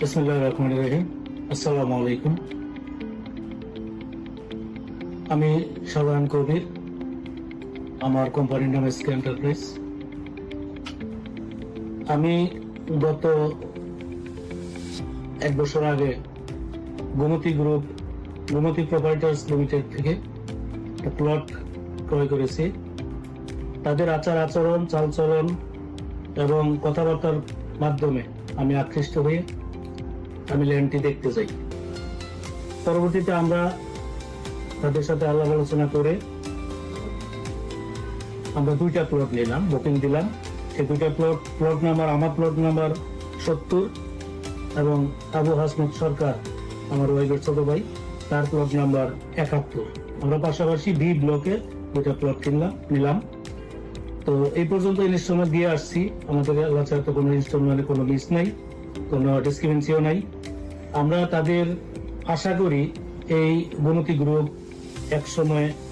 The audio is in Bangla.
বিসমিল্লাহির রহমানির রহিম। আসসালামু আলাইকুম। আমি শাহজাহান কবির, আমার কোম্পানির নাম এসকে এন্টারপ্রাইজ। আমি গত 1 বছর আগে গোমতী প্রপার্টার্স লিমিটেড থেকে একটা প্লট ক্রয় করেছি। তাদের আচার আচরণ, চালচলন এবং কথাবার্তার মাধ্যমে আমি আকৃষ্ট হয়ে আমি ল্যান্ডটি দেখতে যাই। পরবর্তীতে আমরা তাদের সাথে আলাপ আলোচনা করে আমরা 2টা প্লট নিলাম, বুকিং দিলাম। সেই 2টা প্লট নাম্বার, আমার প্লট নাম্বার 70 এবং আবু হাসমত সরকার, আমার ওয়াইফের ছোট ভাই, তার প্লট নাম্বার 71। আমরা পাশাপাশি বি ব্লকের 2টা প্লট নিলাম। তো এই পর্যন্ত ইনস্টলমেন্ট দিয়ে আসছি। আমাদের এলাকায় তো কোনো ইনস্টলমেন্টে কোনো মিস নাই, কোনো ডিসক্রিমিনেন্সিও নাই। আমরা তাদের আশা করি এই গোমতী গ্রুপ এক সময়